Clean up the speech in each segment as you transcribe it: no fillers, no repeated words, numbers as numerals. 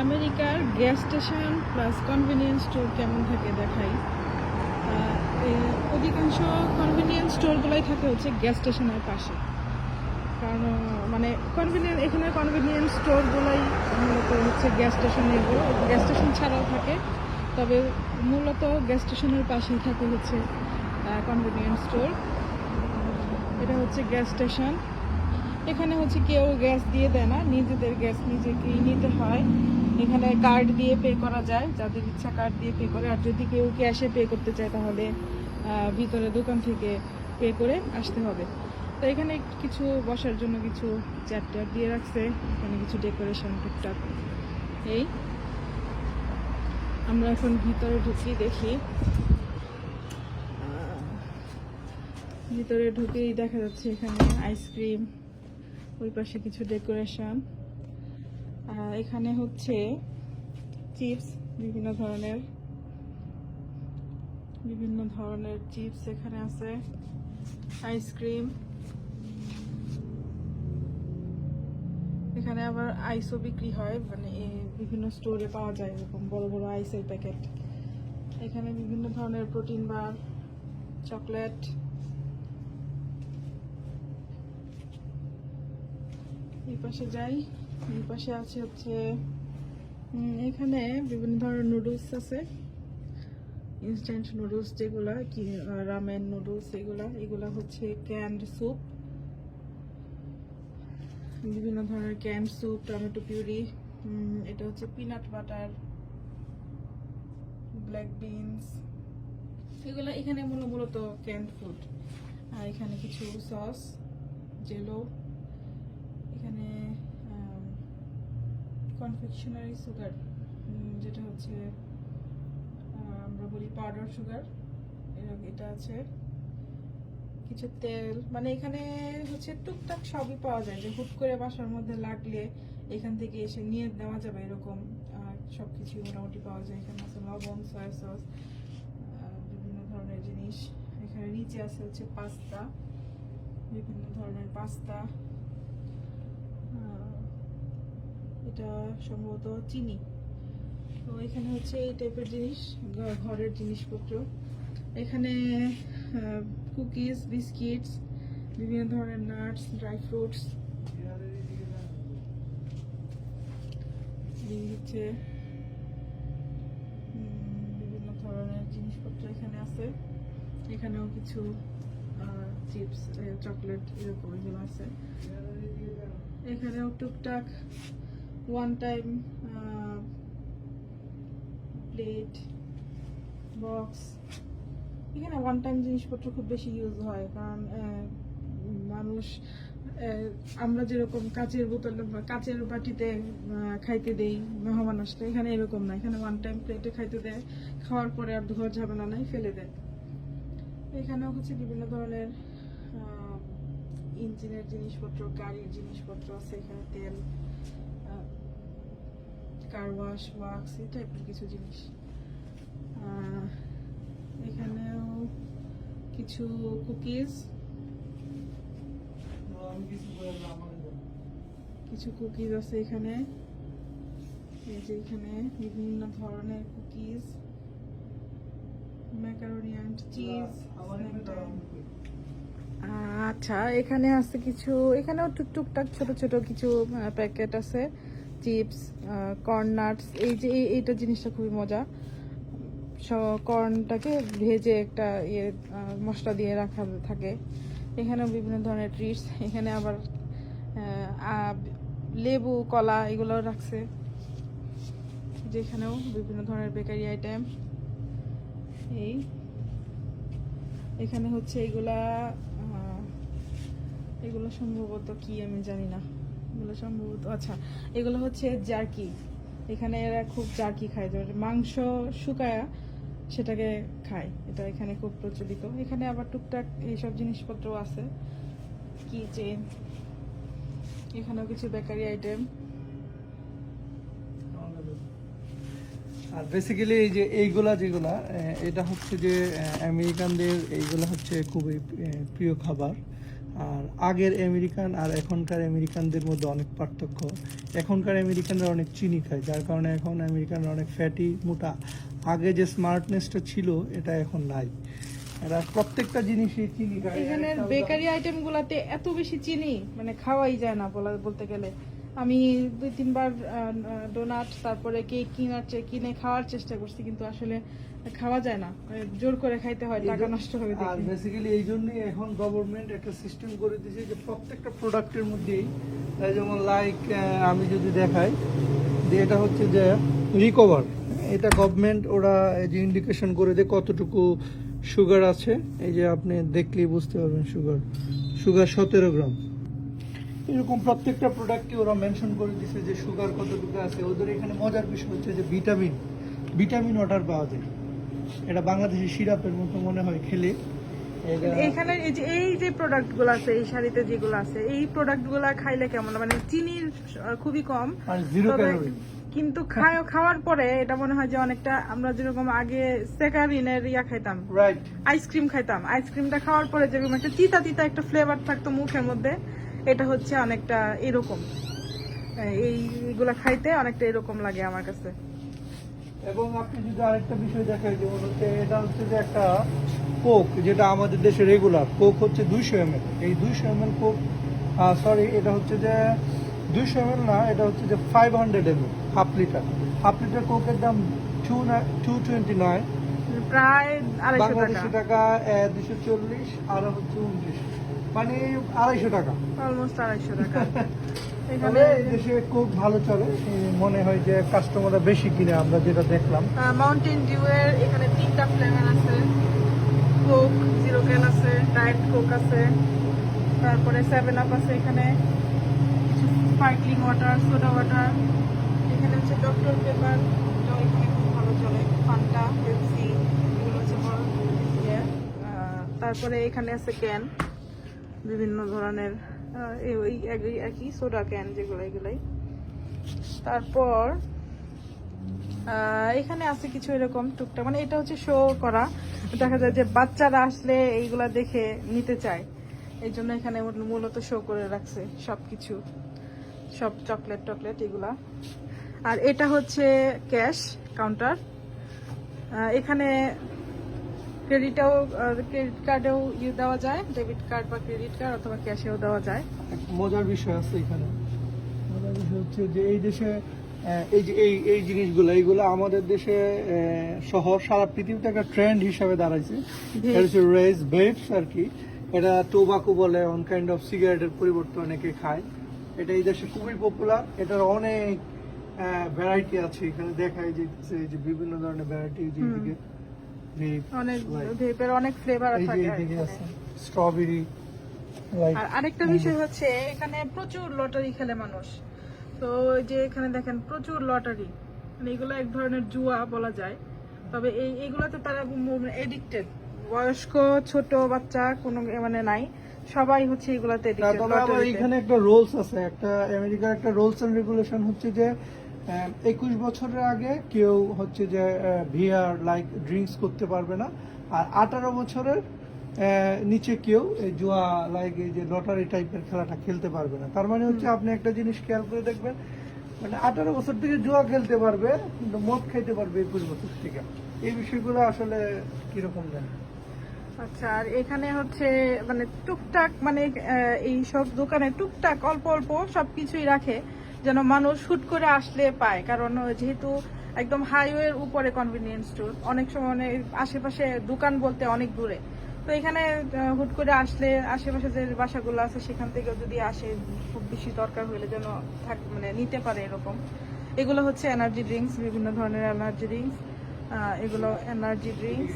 আমেরিকার gas station plus convenience store কেমন থাকে দেখাই। অধিকাংশ কনভেনিয়েন্স স্টোরগুলোই থাকে হচ্ছে গ্যাস স্টেশনের পাশে, কারণ মানে এখানে কনভেনিয়েন্স স্টোরগুলোই মূলত হচ্ছে গ্যাস স্টেশনের, গ্যাস স্টেশন ছাড়াও থাকে, তবে মূলত গ্যাস স্টেশনের পাশেই থাকে হচ্ছে কনভেনিয়েন্স স্টোর। এটা হচ্ছে গ্যাস স্টেশন। এখানে হচ্ছে কেউ গ্যাস দিয়ে দেয় না, নিজেদের গ্যাস নিজেকেই নিতে হয়। এখানে কার্ড দিয়ে পে করা যায়, যাদের ইচ্ছা কার্ড দিয়ে পে করে, আর যদি কেউ ক্যাশে পে করতে চায় তাহলে ভিতরে দোকান থেকে পে করে আসতে হবে। তো এখানে কিছু বসার জন্য কিছু চেয়ার দিয়ে রাখছে, এখানে কিছু ডেকোরেশন টুকটাক। এই আমরা এখন ভিতরে ঢুকি, দেখি। ভিতরে ঢুকেই দেখা যাচ্ছে এখানে আইসক্রিম, ওই পাশে কিছু ডেকোরেশন। এখানে হচ্ছে চিপস, বিভিন্ন ধরনের চিপস এখানে আছে, আইসক্রিম। এখানে আবার আইসও বিক্রি হয়, মানে বিভিন্ন স্টোরে পাওয়া যায় এরকম বড় বড় আইসের প্যাকেট। এখানে বিভিন্ন ধরনের প্রোটিন বার, চকলেট। এই পাশে যাই, এই পাশে আছে হচ্ছে এখানে বিভিন্ন ধরনের নুডলস আছে, ইনস্ট্যান্ট নুডলস যেগুলা কি রামেন নুডলস, এগুলা হচ্ছে ক্যান্ড স্যুপ, বিভিন্ন ধরনের ক্যান্ড স্যুপ, টমেটো পিউরি। এটা হচ্ছে পিনাট বাটার, ব্ল্যাক বিনস, এগুলা এখানে মূলত ক্যান্ড ফুড। আর এখানে কিছু সস, জেলো, এখানে কনফেকশনারি সুগার, যেটা হচ্ছে আমরা বলি পাউডার সুগার, এটা আছে। কিছু তেল, মানে এখানে হচ্ছে টুকটাক সবই পাওয়া যায়, যে হুট করে বাসার মধ্যে লাগলে এখান থেকে এসে নিয়ে নেওয়া যাবে এরকম সবকিছু মোটামুটি পাওয়া যায়। এখানে আছে লবণ, সয়া সস, বিভিন্ন ধরনের জিনিস। এখানে নিচে আছে হচ্ছে পাস্তা, বিভিন্ন ধরনের পাস্তা। এটা সম্ভবত চিনি। তো এখানে হচ্ছে এই টাইপের জিনিস, ঘরের জিনিসপত্র। এখানে কুকিজ, বিস্কিটস, বিভিন্ন ধরনের নাটস, ড্রাই ফ্রুটস, হচ্ছে বিভিন্ন ধরনের জিনিসপত্র এখানে আছে। এখানেও কিছু চিপস, চকলেট, এরকম এগুলো আছে। এখানেও টুকটাক ওয়ান টাইম প্লেট, বক্স। এখানে ওয়ান টাইম জিনিসপত্র খুব বেশি ইউজ হয়, কারণ মানুষ আমরা যেরকম কাচের বোতল, কাচের বাটিতে খাইতে দেই মেহমান আসলে, এখানে এরকম না। এখানে ওয়ান টাইম প্লেটে খাইতে দেয়, খাওয়ার পরে আর ধোয়ার ঝামেলা নাই, ফেলে দেয়। এখানেও হচ্ছে বিভিন্ন ধরনের ইঞ্জিনের জিনিসপত্র, গাড়ির জিনিসপত্র আছে। এখানে তেল, কার ওয়াশ, ওয়াক্স, এই টাইপের কিছু জিনিস। এখানেও কিছু কুকিজ, আছে এখানে। এই যে এখানে বিভিন্ন ধরনের কুকিজ, ম্যাকারনি এন্ড চিজ। আচ্ছা, এখানে আছে কিছু, এখানেও টুকটাক ছোট ছোট কিছু প্যাকেট আছে, চিপস, কর্ন নাটস। এই যে এইটা জিনিসটা খুবই মজা, কর্নটাকে ভেজে একটা মশলা দিয়ে রাখা থাকে। এখানেও বিভিন্ন ধরনের ট্রিটস। এখানে আবার লেবু, কলা, এগুলো রাখছে। যেখানেও বিভিন্ন ধরনের বেকারি আইটেম। এখানে হচ্ছে এগুলো সম্ভবত কি আমি জানি না, এগুলো সম্ভবত, আচ্ছা, এগুলো হচ্ছে জার্কি। এখানে এরা খুব জার্কি খায়, মাংস শুকায়া সেটাকে খায়, এটা এখানে খুব প্রচলিত। এখানে আবার টুকটাক এইসব জিনিসপত্র আছে, কি চেন। এখানেও কিছু বেকারি আইটেম। আর বেসিক্যালি এই যে এইগুলা যেগুলা, এটা হচ্ছে যে আমেরিকানদের এইগুলা হচ্ছে খুবই প্রিয় খাবার। আর আগের আমেরিকান আর এখনকার আমেরিকানদের মধ্যে অনেক পার্থক্য। এখনকার আমেরিকানরা অনেক চিনি খায়, যার কারণে এখন আমেরিকানরা অনেক ফ্যাটি, মোটা। আগে যে স্মার্টনেসটা ছিল এটা এখন নাই। এরা প্রত্যেকটা জিনিসই চিনি খায়। এখানের বেকারি আইটেম গুলাতে এত বেশি চিনি মানে খাওয়াই যায় না বলতে গেলে। আমি 2-3 বার ডোনাট তারপরে কেক কিনে খাওয়ার চেষ্টা করছি, কিন্তু আসলে খাওয়া যায় না, জোর করে খাইতে হয়, টাকা নষ্ট হবে আর দেখে। বেসিক্যালি এই জন্যই এখন গভর্নমেন্ট একটা সিস্টেম করে দিয়েছে যে প্রত্যেকটা প্রোডাক্টের মধ্যেই, যেমন লাইক আমি যদি দেখাই যে এটা হচ্ছে যে রিকভার, এটা গভর্নমেন্ট ওরা এই যে ইন্ডিকেশন করে দেয় কতটুকু সুগার আছে। এই যে আপনি দেখলেই বুঝতে পারবেন সুগার 17 গ্রাম। এরকম প্রত্যেকটা প্রোডাক্টে ওরা মেনশন করে দিয়েছে যে সুগার কতটুকু আছে। ওদের এখানে মজার বিষয় হচ্ছে যে ভিটামিন ওয়াটার পাওয়া যায়। এটা বাংলাদেশের সিরাপের মতো মনে হয় খেলে। এখানে এই যে প্রোডাক্ট গুলো আছে, এই শাড়িতে যেগুলো আছে, এই প্রোডাক্ট গুলা খাইলে কেমন, মানে চিনির খুবই কম, আর 0 তবে ক্যালোরি। কিন্তু খাওয়ার পরে এটা মনে হয় যে অনেকটা আমরা যেরকম আগে সেকারিনের খাইতাম, রাইট, আইসক্রিম খাইতাম, আইসক্রিমটা খাওয়ার পরে যেরকম একটা তিতা একটা ফ্লেভার থাকতো মুখের মধ্যে, এটা হচ্ছে অনেকটা এরকম। এইগুলা খাইতে অনেকটা এরকম লাগে আমার কাছে। এবং আপনি যদি আরেকটা বিষয় দেখেন, যেমন হচ্ছে এটা হচ্ছে যে একটা কোক, যেটা আমাদের দেশে রেগুলার কোক হচ্ছে 200 ml। এই 200 ml কোক, সরি, এটা হচ্ছে যে 200 ml না, এটা হচ্ছে যে 500 ml, হাফ লিটার কোকের দাম 229, প্রায় 250 টাকা, বাংলাদেশি টাকা 240, আর হচ্ছে 29, মানে 250 টাকা, অলমোস্ট 250 টাকা। তবে এই দেশে কোক ভালো চলে, মনে হয় যে কাস্টমাররা বেশি কিনে, আমরা যেটা দেখলাম। মাউন্টেন ডিউ এর এখানে 3টা ফ্লেভার আছে, কোক, জিরো ক্যান আছে, ডায়েট কোক আছে, তারপরে 7 আপ আছে, এখানে কিছু স্পার্কলিং ওয়াটার, সোডা ওয়াটার, এখানে হচ্ছে ডক্টর পেপার, এটাও এখানে খুব ভালো চলে, ফান্টা, পেপসি, এগুলো হচ্ছে বড় ইয়ে। তারপরে এখানে আছে ক্যান, বিভিন্ন ধরনের ওই একই সোডা ক্যান যেগুলো, এগুলাই। তারপর এখানে আছে কিছু এরকম টুকটাক, মানে এটা হচ্ছে শো করা, দেখা যায় যে বাচ্চারা আসলে এইগুলা দেখে নিতে চায়, এই জন্য এখানে মূলত শো করে রাখছে সবকিছু, সব চকলেট এগুলা। আর এটা হচ্ছে ক্যাশ কাউন্টার, এখানে ক্রেডিট কার্ডেও দেওয়া যায়, ডেবিট কার্ড বা ক্রেডিট কার্ড, অথবা ক্যাশেও দেওয়া যায়। মজার বিষয় আছে এখানে, মজার বিষয় হচ্ছে যে এই দেশে এই যে এই জিনিসগুলো, এইগুলো আমাদের দেশে শহর সারা পৃথিবীতে একটা ট্রেন্ড হিসাবে দাঁড়াইছে। এটা হচ্ছে রেজ ভেপস আর কি, এটা টোবাকো বলে, অন কাইন্ড অফ সিগারেটের পরিবর্তে অনেকে খায়। এটা এই দেশে খুবই পপুলার, এটার অনেক ভ্যারাইটি আছে। এখানে দেখায় যে বিভিন্ন ধরনের ভ্যারাইটি, যেদিকে অনেক ভেপের অনেক ফ্লেভার থাকে। স্ট্রবেরি। আর আরেকটা বিষয় হচ্ছে এখানে প্রচুর লটারি খেলে মানুষ, তো ওই যে এখানে দেখেন প্রচুর লটারি, মানে এগুলো এক ধরনের জুয়া বলা যায়, তবে এইগুলাতে তারা এডিক্টেড, বয়স্ক ছোট বাচ্চা কোনো মানে নাই, সবাই হচ্ছে এগুলাতে এডিক্টেড। তবে আবার এখানে একটা রুলস আছে, একটা আমেরিকার একটা রুলস এন্ড রেগুলেশন হচ্ছে যে 21 বছরের আগে কেউ হচ্ছে যে বিয়ার লাইক ড্রিঙ্কস করতে পারবে না, আর 18 বছরের নিচে কেউ এই জুয়া লাইক এই যে লটারি টাইপের খেলাটা খেলতে পারবে না। তার মানে হচ্ছে আপনি একটা জিনিস খেয়াল করে দেখবেন, মানে 18 বছর থেকে জুয়া খেলতে পারবে, কিন্তু মদ খাইতে পারবে 21 বছর থেকে। এই বিষয়গুলো আসলে কিরকম দেন? আচ্ছা, আর এখানে হচ্ছে মানে টুকটাক, মানে এই সব দোকানে টুকটাক অল্প অল্প সবকিছুই রাখে, যেন মানুষ হুট করে আসলে পায়, কারণ যেহেতু একদম হাইওয়ের উপরে কনভিনিয়েন্স স্টোর, অনেক সময় মানে আশেপাশে দোকান বলতে অনেক দূরে, তো এখানে হুট করে আসলে আশেপাশে যে বাসাগুলো আছে সেখান থেকে যদি আসে, খুব বেশি দরকার হলে যেন মানে নিতে পারে এরকম। এগুলো হচ্ছে এনার্জি ড্রিঙ্কস, বিভিন্ন ধরনের এনার্জি ড্রিঙ্কস, এগুলো এনার্জি ড্রিঙ্কস।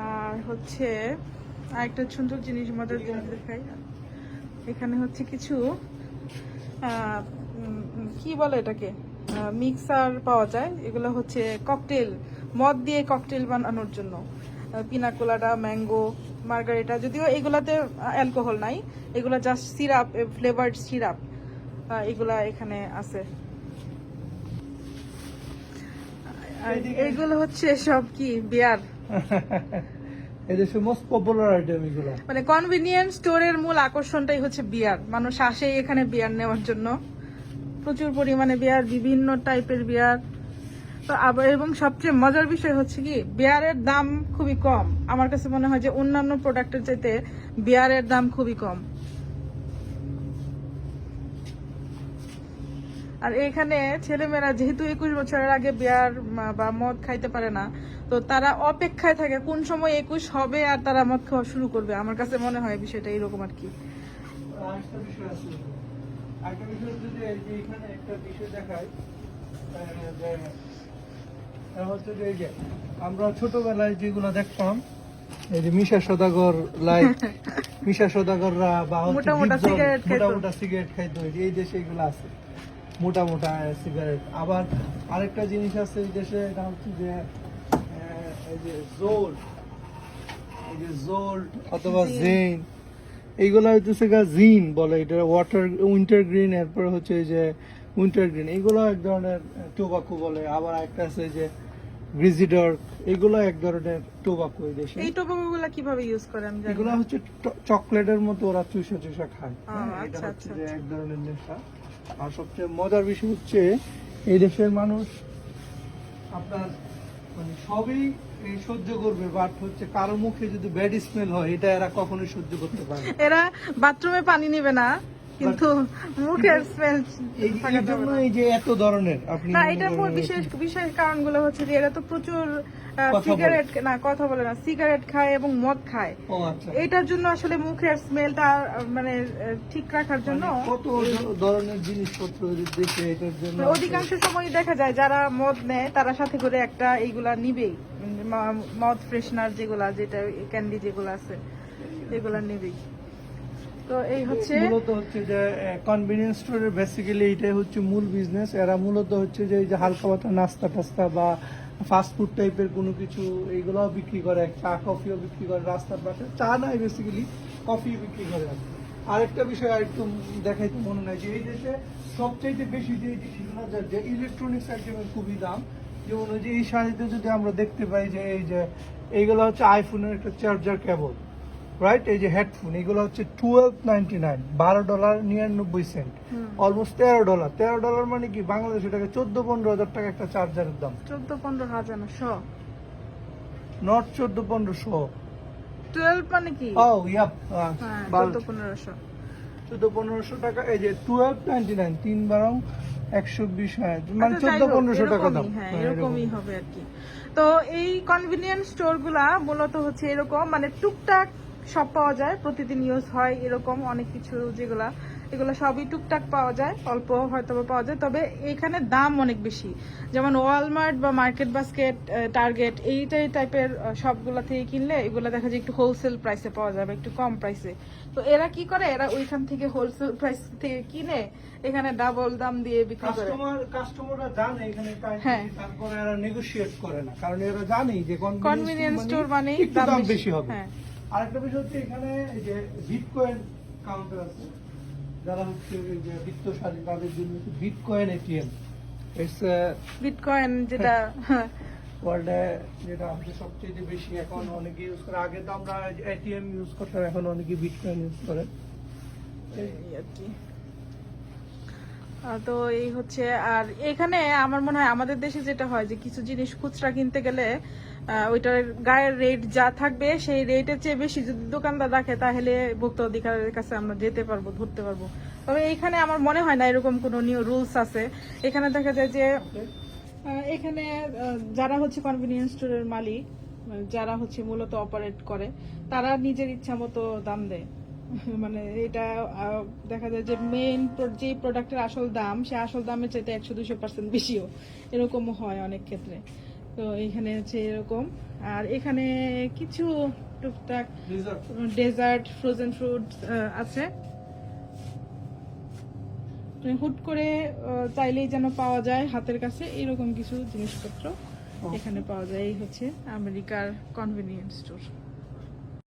আর হচ্ছে আরেকটা সুন্দর জিনিস, মজার জিনিস দেখাই, এখানে হচ্ছে কিছু কি বলে এটাকে, মিক্সার পাওয়া যায়, এগুলো হচ্ছে ককটেল, মদ দিয়ে ককটেল বানানোর জন্য, পিনা কোলাডা, ম্যাঙ্গো, মার্গারিটা, যদিও এগুলাতে অ্যালকোহল নাই, এগুলা জাস্ট সিরাপ, ফ্লেভার্ড সিরাপ, এগুলা এখানে আছে। আর এইগুলো হচ্ছে সব কি বিয়ার। এদেশে মোস্ট পপুলার আইটেম এগুলো। মানে কনভিনিয়েন্স স্টোরের মূল আকর্ষণটাই হচ্ছে বিয়ার, মানুষ আসে এখানে বিয়ার নেওয়ার জন্য, প্রচুর পরিমাণে বিয়ার, বিভিন্ন টাইপের বিয়ার। তো আবার এবং সবচেয়ে মজার বিষয় হচ্ছে কি, বিয়ারের দাম খুবই কম। আমার কাছে মনে হয় যে অন্যান্য প্রোডাক্টের চাইতে বিয়ারের দাম খুবই কম। আর এখানে ছেলেমেয়েরা যেহেতু 21 বছরের আগে বিয়ার বা মদ খাইতে পারে না, তো তারা অপেক্ষায় থাকে কোন সময় 21 হবে আর তারা মদ খাওয়া শুরু করবে। আমার কাছে মনে হয় বিষয়টা এরকম আর কি। আরেকটা বিষয় আছে, আরেকটা বিষয় যদি এই যে এখানে একটা বিষয় দেখায়, যে এটা হচ্ছে যে এই যে আমরা ছোটবেলায় যেগুলো দেখতাম, এই যে মিশা সদাগর লাইক মিশা সদাগররা বা হচ্ছে মোটা মোটা ডিপজল, cigarette খাইতো। মোটা মোটা সিগারেট খাইতো, এই দেশে এগুলো আছে মোটা মোটা সিগারেট। আবার আরেকটা জিনিস আছে এই দেশে, এটা হচ্ছে যে এই যে জোল, এই যে জোল অথবা জেন, এইগুলো হচ্ছে জিন বলে, এটা ওয়াটার উইন্টার গ্রিন, এরপর হচ্ছে এই যে উইন্টার গ্রিন, এগুলো এক ধরনের টোবাকো বলে। আবার একটা আছে যে গ্রিজিডার, এগুলো এক ধরনের টোবাকো এই দেশে। এই টোবাকোগুলো কিভাবে ইউজ করে আমি জানি এগুলো না। হচ্ছে চকলেটের মতো ওরা চুষা চুষা খায়। ও, এটা আচ্ছা, হচ্ছে আচ্ছা, যে আচ্ছা। এক ধরনের নেশা। আর সবচেয়ে মজার বিষয় হচ্ছে এই দেশের মানুষ আপনার মানে সবই এই সহ্য করবে, বাট হচ্ছে কারো মুখে যদি ব্যাড স্মেল হয় এটা এরা কখনোই সহ্য করতে পারে না। এরা বাথরুমে পানি নেবে না, কিন্তু মুখের স্মেল এই জন্য এই যে এত ধরনের আপনি না, মনে এটা করেন বিশেষ বিশেষ কারণগুলো হচ্ছে যে এরা তো প্রচুর কথা সিগারেট না কথা বলে না, সিগারেট খায় এবং মদ খায়। ও আচ্ছা, এটার জন্য আসলে মুখের স্মেলটা মানে ঠিক রাখার জন্য মানে কত ধরনের জিনিসপত্র দেশে এটার জন্য আছে। অধিকাংশ সময় দেখা যায় যারা মদ নেয় তারা সাথে করে একটা এইগুলা নিবেই, মদ ফ্রেশনার যেগুলা, যেটা ক্যান্ডি যেগুলো আছে এগুলা নিবেই। তো এই হচ্ছে মূলত হচ্ছে যে কনভিনিয়েন্স স্টোরের বেসিক্যালি এইটাই হচ্ছে মূল বিজনেস। এরা মূলত হচ্ছে যে এই যে হালকা পাতলা নাস্তা টাস্তা বা ফাস্ট ফুড টাইপের কোনো কিছু এইগুলো বিক্রি করে, চা কফিও বিক্রি করে রাস্তার পাশে। চা নাই বেসিক্যালি, কফি বিক্রি করে। আরেকটা বিষয় আরেকটু দেখাইতে মনে নাই যে এই দেশে সবচাইতে বেশি যে ইলেকট্রনিক্স আইটেমের খুবই দাম। যেমন ওই যে এই সাইডে যদি আমরা দেখতে পাই যে এই যে এইগুলো হচ্ছে আইফোনের একটা চার্জার কেবল, রাইট? এই যে হেডফোন, এগুলো হচ্ছে $12.99, $12.99, অলমোস্ট $13। $13 মানে কি বাংলাদেশের টাকা 14-15 হাজার টাকা একটা চার্জারের দাম। 14-15 হাজার না 100, নট 14-1500। 12 মানে কি? ও ইয়াপ, হ্যাঁ 14-1500। 14-1500 টাকা। এই যে 12.99, 3-12, মানে আচ্ছা, যাই হোক, 14-1500 টাকা দাম। এরকমই, হ্যাঁ হ্যাঁ, এরকমই হবে আর কি। তো এই কনভিনিয়েন্স স্টোর গুলা মূলত হচ্ছে এরকম, মানে টুকটাক সব পাওয়া যায়, প্রতিদিন ইউজ হয় এরকম অনেক কিছু, যেগুলা এগুলো সবই টুকটাক পাওয়া যায়, অল্প হয়তো পাওয়া যায়, তবে এখানে দাম অনেক বেশি। যেমন ওয়ালমার্ট বা মার্কেট বাস্কেট, টার্গেট এইটাই টাইপের সবগুলা থেকে কিনলে এগুলো দেখা যায় একটু হোলসেল প্রাইসে পাওয়া যাবে, একটু কম প্রাইসে। তো এরা কি করে, এরা ওইখান থেকে হোলসেল প্রাইস থেকে কিনে এখানে ডাবল দাম দিয়ে বিক্রি করে। কাস্টমাররা জানে এখানে হ্যাঁ। তারপরে এরা নেগোশিয়েট করে না, কারণ এরা জানে যে কনভিনিয়েন্স স্টোর মানে একটু দাম বেশি হবে। হ্যাঁ। আরেকটা বিষয় হচ্ছে এখানে এই যে বিটকয়েন কাউন্টার আছে, যারা হচ্ছে এই যে বিত্তশালী তাদের জন্য বিটকয়েন এটিএম। ইটস বিটকয়েন যেটা ওয়ার্ল্ডে যেটা হচ্ছে সবচেয়ে বেশি এখন অনেকে ইউজ করে। আগে তো আমরা এটিএম ইউজ করতাম, এখন অনেকে বিটকয়েন ইউজ করে। এই আর কি। তো এই হচ্ছে, আর এখানে আমার মনে হয় আমাদের দেশে যেটা হয় যে কিছু জিনিস খুচরা কিনতে গেলে ওইটার গায়ের রেট যা থাকবে সেই রেটের চেয়ে বেশি যদি দোকানদার রাখে তাহলে ভোক্তা অধিকারের কাছে আমরা যেতে পারবো, ধরতে পারবো। তবে এখানে আমার মনে হয় না এরকম কোনো রুলস আছে। এখানে দেখা যায় যে এখানে যারা হচ্ছে কনভিনিয়েন্স স্টোরের মালিক, যারা হচ্ছে মূলত অপারেট করে, তারা নিজের ইচ্ছা মতো দাম দেয়। মানে এটা দেখা যায় যে মেইন যে প্রোডাক্টের আসল দাম, সে আসল দামের চাইতে 100-200% বেশিও এরকম হয় অনেক ক্ষেত্রে। তো এখানে হচ্ছে এরকম। আর এখানে কিছু টুকটাক ডেজার্ট, ফ্রোজেন ফ্রুট আছে, হুট করে চাইলেই যেন পাওয়া যায় হাতের কাছে, এরকম কিছু জিনিসপত্র এখানে পাওয়া যায়। এই হচ্ছে আমেরিকার কনভিনিয়েন্স স্টোর।